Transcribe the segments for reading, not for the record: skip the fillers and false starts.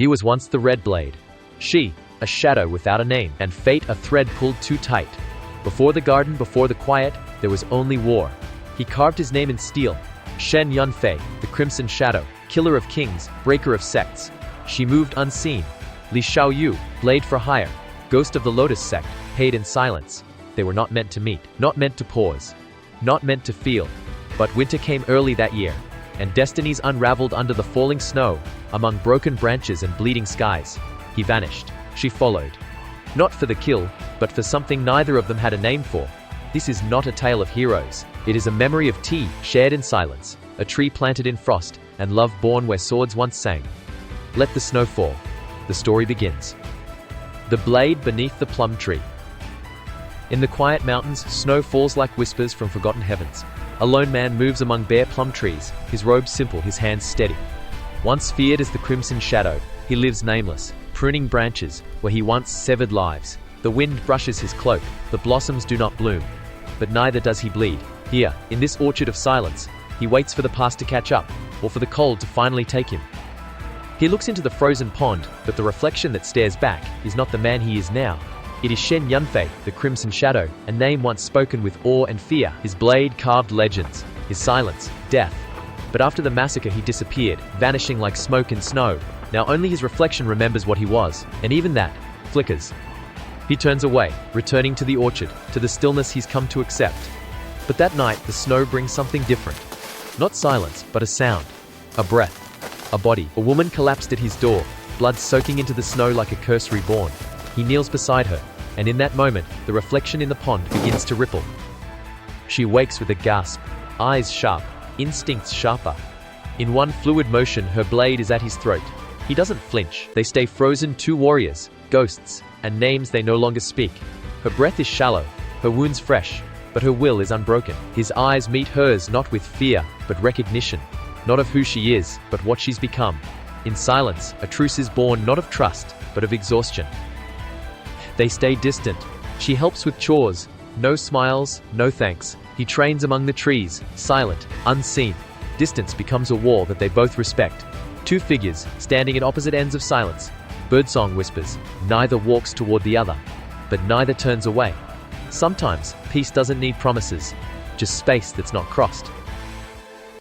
He was once the Red Blade. She, a shadow without a name, and fate a thread pulled too tight. Before the garden, before the quiet, there was only war. He carved his name in steel. Xiaoyue and Yunfei, the Crimson Shadow, killer of kings, breaker of sects. She moved unseen. Li Xiaoyue, blade for hire, ghost of the Lotus sect, paid in silence. They were not meant to meet, not meant to pause, not meant to feel. But winter came early that year, and destinies unraveled under the falling snow, among broken branches and bleeding skies. He vanished. She followed. Not for the kill, but for something neither of them had a name for. This is not a tale of heroes. It is a memory of tea, shared in silence, a tree planted in frost, and love born where swords once sang. Let the snow fall. The story begins. The blade beneath the plum tree. In the quiet mountains, snow falls like whispers from forgotten heavens. A lone man moves among bare plum trees, his robe simple, his hands steady. Once feared as the Crimson Shadow, he lives nameless, pruning branches where he once severed lives. The wind brushes his cloak, the blossoms do not bloom, but neither does he bleed. Here, in this orchard of silence, he waits for the past to catch up, or for the cold to finally take him. He looks into the frozen pond, but the reflection that stares back is not the man he is now. It is Xiaoyue and Yunfei, the Crimson Shadow, a name once spoken with awe and fear. His blade carved legends, his silence, death. But after the massacre he disappeared, vanishing like smoke in snow. Now only his reflection remembers what he was, and even that flickers. He turns away, returning to the orchard, to the stillness he's come to accept. But that night, the snow brings something different. Not silence, but a sound. A breath. A body. A woman collapsed at his door, blood soaking into the snow like a curse reborn. He kneels beside her, and in that moment, the reflection in the pond begins to ripple. She wakes with a gasp, eyes sharp, instincts sharper. In one fluid motion, her blade is at his throat. He doesn't flinch. They stay frozen, two warriors, ghosts, and names they no longer speak. Her breath is shallow, her wounds fresh, but her will is unbroken. His eyes meet hers not with fear, but recognition. Not of who she is, but what she's become. In silence, a truce is born not of trust, but of exhaustion. They stay distant. She helps with chores. No smiles, no thanks. He trains among the trees, silent, unseen. Distance becomes a wall that they both respect. Two figures, standing at opposite ends of silence. Birdsong whispers. Neither walks toward the other, but neither turns away. Sometimes, peace doesn't need promises, just space that's not crossed.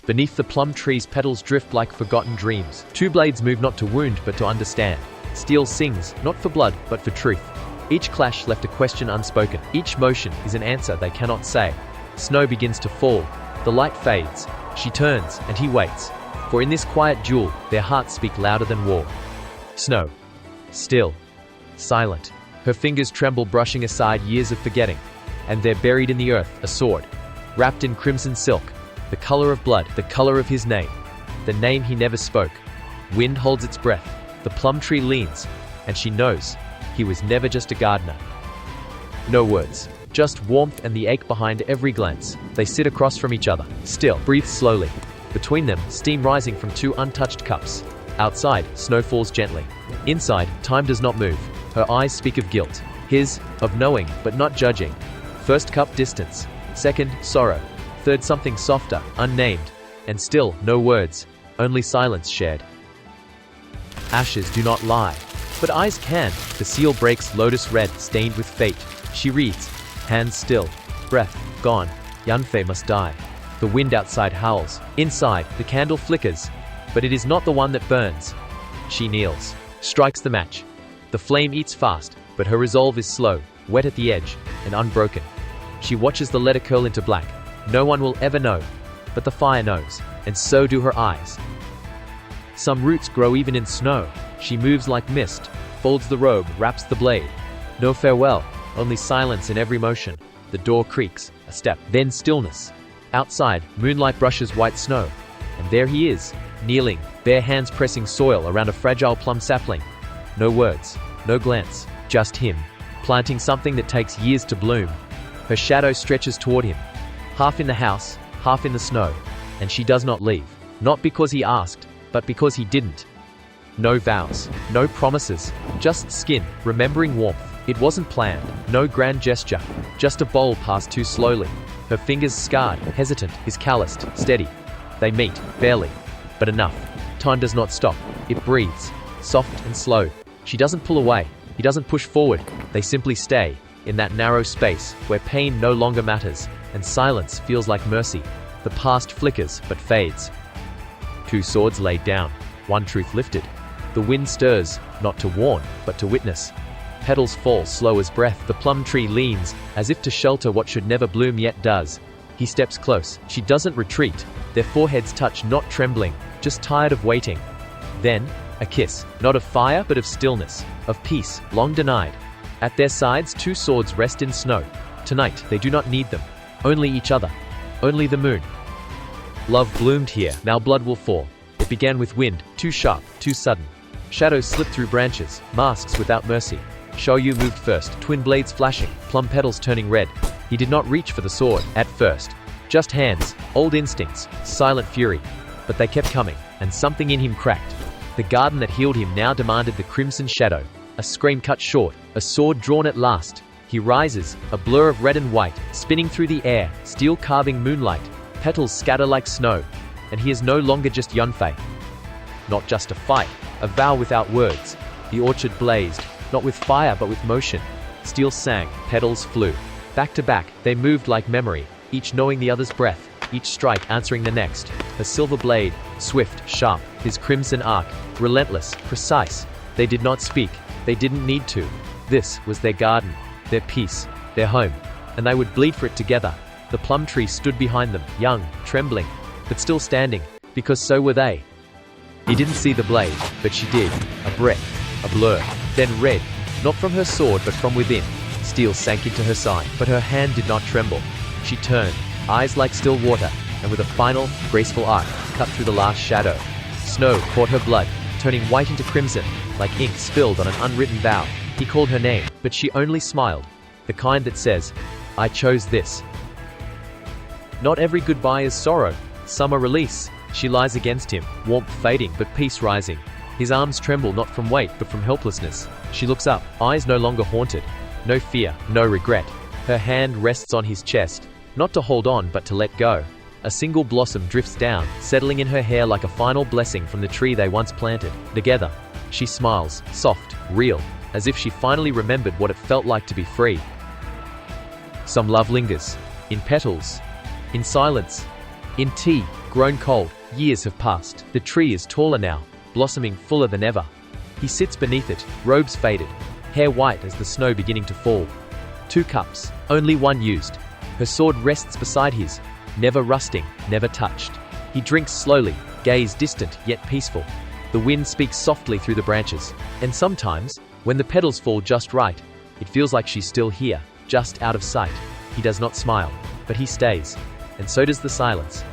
Beneath the plum tree's petals drift like forgotten dreams. Two blades move not to wound, but to understand. Steel sings, not for blood, but for truth. Each clash left a question unspoken. Each motion is an answer they cannot say. Snow begins to fall. The light fades. She turns, and he waits. For in this quiet duel, their hearts speak louder than war. Snow. Still. Silent. Her fingers tremble, brushing aside years of forgetting. And they're buried in the earth, a sword. Wrapped in crimson silk. The color of blood, the color of his name. The name he never spoke. Wind holds its breath. The plum tree leans. And she knows. He was never just a gardener. No words. Just warmth and the ache behind every glance. They sit across from each other. Still. Breathe slowly. Between them, steam rising from two untouched cups. Outside, snow falls gently. Inside, time does not move. Her eyes speak of guilt. His, of knowing, but not judging. First cup, distance. Second, sorrow. Third, something softer, unnamed. And still, no words. Only silence shared. Ashes do not lie. But eyes can. The seal breaks, lotus red, stained with fate. She reads. Hands still. Breath, gone. Yunfei must die. The wind outside howls. Inside, the candle flickers. But it is not the one that burns. She kneels. Strikes the match. The flame eats fast, but her resolve is slow, wet at the edge, and unbroken. She watches the letter curl into black. No one will ever know. But the fire knows, and so do her eyes. Some roots grow even in snow. She moves like mist, folds the robe, wraps the blade. No farewell, only silence in every motion. The door creaks, a step, then stillness. Outside, moonlight brushes white snow. And there he is, kneeling, bare hands pressing soil around a fragile plum sapling. No words, no glance, just him, planting something that takes years to bloom. Her shadow stretches toward him, half in the house, half in the snow. And she does not leave, not because he asked, but because he didn't. No vows, no promises, just skin, remembering warmth. It wasn't planned, no grand gesture, just a bowl passed too slowly. Her fingers scarred, hesitant, his calloused, steady. They meet, barely, but enough. Time does not stop, it breathes. soft and slow. She doesn't pull away. He doesn't push forward. They simply stay in that narrow space where pain no longer matters and silence feels like mercy. The past flickers but fades. Two swords laid down, one truth lifted. The wind stirs, not to warn, but to witness. Petals fall slow as breath. The plum tree leans, as if to shelter what should never bloom yet does. He steps close. She doesn't retreat. Their foreheads touch, not trembling, just tired of waiting. Then, a kiss, not of fire but of stillness, of peace, long denied. At their sides, two swords rest in snow. Tonight, they do not need them. Only each other. Only the moon. Love bloomed here. Now blood will fall. It began with wind, too sharp, too sudden. Shadows slipped through branches, masks without mercy. Xiaoyue moved first, twin blades flashing, plum petals turning red. He did not reach for the sword, at first. Just hands, old instincts, silent fury. But they kept coming, and something in him cracked. The garden that healed him now demanded the crimson shadow. A scream cut short, a sword drawn at last. He rises, a blur of red and white, spinning through the air, steel carving moonlight. Petals scatter like snow, and he is no longer just Yunfei. Not just a fight, a vow without words. The orchard blazed, not with fire but with motion. Steel sang, petals flew. Back to back, they moved like memory, each knowing the other's breath, each strike answering the next. Her silver blade, swift, sharp, his crimson arc, relentless, precise. They did not speak, they didn't need to. This was their garden, their peace, their home, and they would bleed for it together. The plum tree stood behind them, young, trembling, but still standing, because so were they. He didn't see the blade, but she did. A breath, a blur, then red, not from her sword but from within. Steel sank into her side, but her hand did not tremble. She turned, eyes like still water, and with a final, graceful arc, cut through the last shadow. Snow caught her blood, turning white into crimson, like ink spilled on an unwritten vow. He called her name, but she only smiled, the kind that says, "I chose this." Not every goodbye is sorrow, some are release. She lies against him, warmth fading but peace rising. His arms tremble not from weight but from helplessness. She looks up, eyes no longer haunted. No fear, no regret. Her hand rests on his chest, not to hold on but to let go. A single blossom drifts down, settling in her hair like a final blessing from the tree they once planted. Together, she smiles, soft, real, as if she finally remembered what it felt like to be free. Some love lingers, in petals, in silence, in tea, grown cold. Years have passed. The tree is taller now, blossoming fuller than ever. He sits beneath it, robes faded, hair white as the snow beginning to fall. 2 cups, only one used. Her sword rests beside his, never rusting, never touched. He drinks slowly, gaze distant yet peaceful. The wind speaks softly through the branches, and sometimes, when the petals fall just right, it feels like she's still here, just out of sight. He does not smile, but he stays, and so does the silence.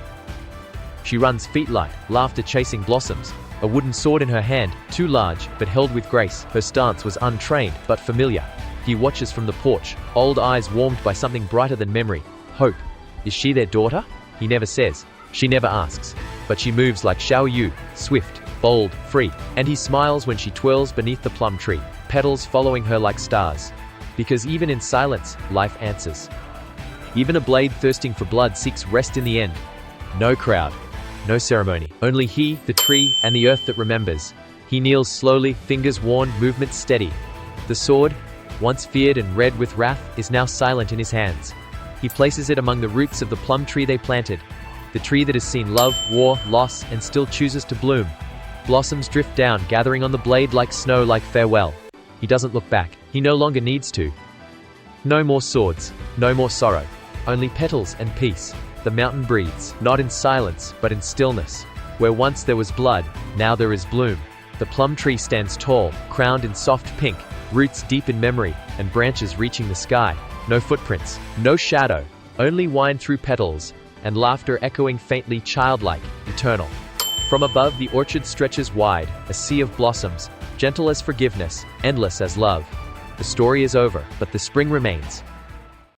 She runs feet light, laughter chasing blossoms, a wooden sword in her hand, too large, but held with grace. Her stance was untrained, but familiar. He watches from the porch, old eyes warmed by something brighter than memory, hope. Is she their daughter? He never says. She never asks. But she moves like Xiaoyue, swift, bold, free. And he smiles when she twirls beneath the plum tree, petals following her like stars. Because even in silence, life answers. Even a blade thirsting for blood seeks rest in the end. No crowd. No ceremony, only he, the tree, and the earth that remembers. He kneels slowly, fingers worn, movement steady. The sword, once feared and red with wrath, is now silent in his hands. He places it among the roots of the plum tree they planted, the tree that has seen love, war, loss, and still chooses to bloom. Blossoms drift down, gathering on the blade like snow, like farewell. He doesn't look back. He no longer needs to. No more swords, no more sorrow, only petals and peace. The mountain breathes, not in silence, but in stillness. Where once there was blood, now there is bloom. The plum tree stands tall, crowned in soft pink, roots deep in memory, and branches reaching the sky. No footprints, no shadow, only wind through petals, and laughter echoing faintly, childlike, eternal. From above, the orchard stretches wide, a sea of blossoms, gentle as forgiveness, endless as love. The story is over, but the spring remains.